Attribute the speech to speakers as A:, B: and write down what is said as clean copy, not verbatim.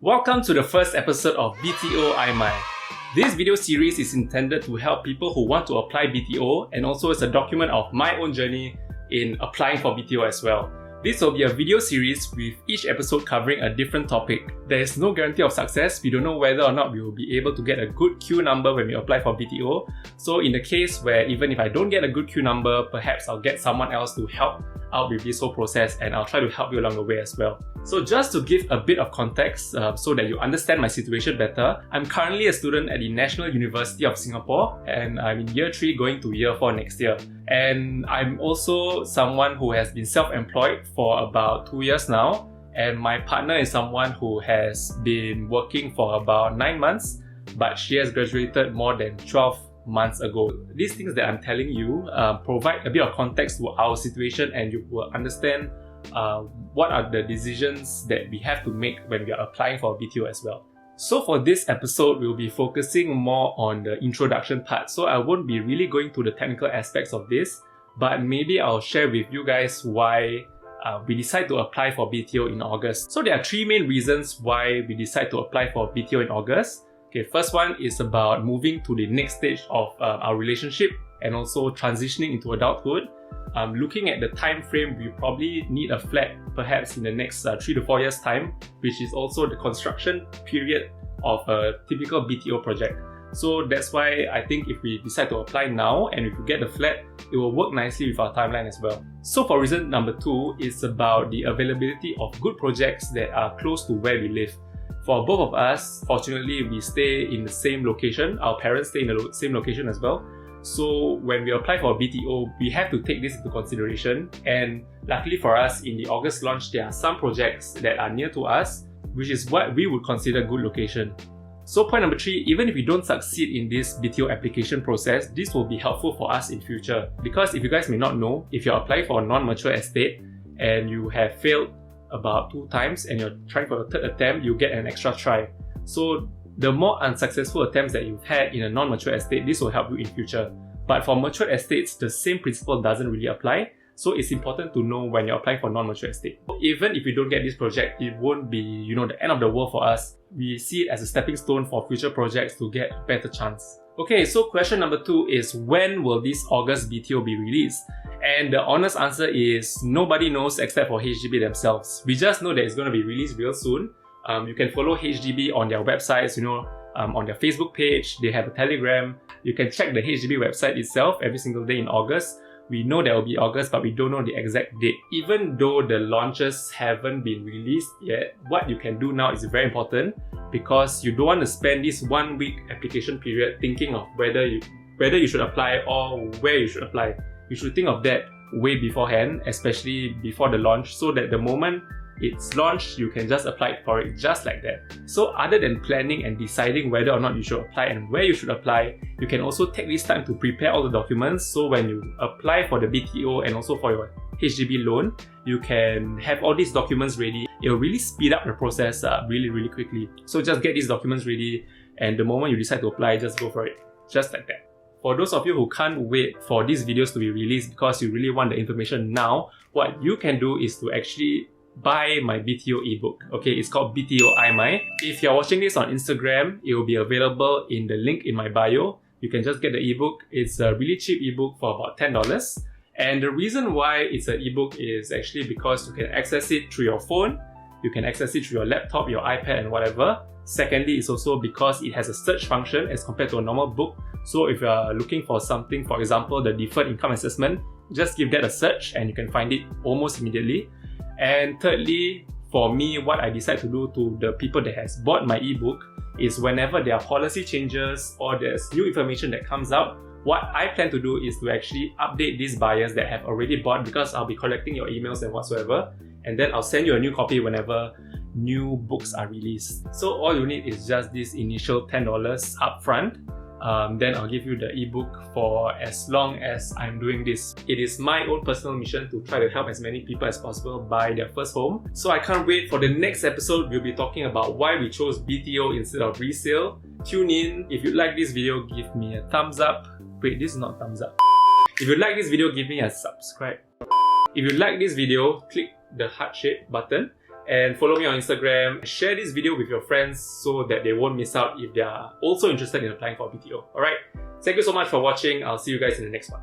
A: Welcome to the first episode of BTOAIMAI. This video series is intended to help people who want to apply BTO, and also it's a document of my own journey in applying for BTO as well. This will be a video series with each episode covering a different topic. There is no guarantee of success. We don't know whether or not we will be able to get a good queue number when we apply for BTO. So in the case where even if I don't get a good queue number, perhaps I'll get someone else to help out with this whole process, and I'll try to help you along the way as well. So just to give a bit of context so that you understand my situation better, I'm currently a student at the National University of Singapore, and I'm in year 3 going to year 4 next year. And I'm also someone who has been self-employed for about 2 years now, and my partner is someone who has been working for about 9 months, but she has graduated more than 12 months ago. These things that I'm telling you provide a bit of context to our situation, and you will understand what are the decisions that we have to make when we are applying for BTO as well. So for this episode, we'll be focusing more on the introduction part. So I won't be really going to the technical aspects of this, but maybe I'll share with you guys why we decide to apply for BTO in August. So there are 3 main reasons why we decide to apply for BTO in August. Okay, first one is about moving to the next stage of our relationship and also transitioning into adulthood. Looking at the time frame, we probably need a flat perhaps in the next 3 to 4 years time, which is also the construction period of a typical BTO project. So that's why I think if we decide to apply now and if we get the flat, it will work nicely with our timeline as well. So for reason number 2, it's about the availability of good projects that are close to where we live. For both of us, fortunately, we stay in the same location. Our parents stay in the same location as well. So when we apply for BTO, we have to take this into consideration. And luckily for us, in the August launch, there are some projects that are near to us, which is what we would consider good location. So point number 3, even if we don't succeed in this BTO application process, this will be helpful for us in future. Because if you guys may not know, if you're applying for a non-mature estate and you have failed about 2 times and you're trying for a 3rd attempt, you get an extra try. So the more unsuccessful attempts that you've had in a non-mature estate, this will help you in future. But for mature estates, the same principle doesn't really apply. So it's important to know when you're applying for non-mature estate. Even if we don't get this project, it won't be, the end of the world for us. We see it as a stepping stone for future projects to get a better chance. Okay, so question number 2 is, when will this August BTO be released? And the honest answer is nobody knows except for HDB themselves. We just know that it's going to be released real soon. You can follow HDB on their websites, on their Facebook page. They have a Telegram. You can check the HDB website itself every single day in August. We know that will be August, but we don't know the exact date. Even though the launches haven't been released yet, what you can do now is very important, because you don't want to spend this 1 week application period thinking of whether you should apply or where you should apply. You should think of that way beforehand, especially before the launch, so that the moment it's launched, you can just apply for it just like that. So other than planning and deciding whether or not you should apply and where you should apply, you can also take this time to prepare all the documents. So when you apply for the BTO and also for your HDB loan, you can have all these documents ready. It will really speed up the process really quickly. So just get these documents ready, and the moment you decide to apply, just go for it. Just like that. For those of you who can't wait for these videos to be released because you really want the information now, what you can do is to actually buy my BTO ebook. Okay, it's called BTOAIMAI. If you're watching this on Instagram, it will be available in the link in my bio. You can just get the ebook. It's a really cheap ebook for about $10. And the reason why it's an ebook is actually because you can access it through your phone, you can access it through your laptop, your iPad, and whatever. Secondly, it's also because it has a search function as compared to a normal book. So if you're looking for something, for example, the deferred income assessment, just give that a search and you can find it almost immediately. And thirdly, for me, what I decide to do to the people that has bought my ebook is whenever there are policy changes or there's new information that comes out, what I plan to do is to actually update these buyers that have already bought, because I'll be collecting your emails and whatsoever, and then I'll send you a new copy whenever new books are released. So all you need is just this initial $10 upfront. Then I'll give you the ebook for as long as I'm doing this. It is my own personal mission to try to help as many people as possible buy their first home. So I can't wait for the next episode. We'll be talking about why we chose BTO instead of resale. Tune in. If you like this video, give me a thumbs up. Wait, this is not thumbs up. If you like this video, give me a subscribe. If you like this video, click the heart shape button. and follow me on Instagram. Share this video with your friends so that they won't miss out if they are also interested in applying for BTO. Alright, thank you so much for watching. I'll see you guys in the next one.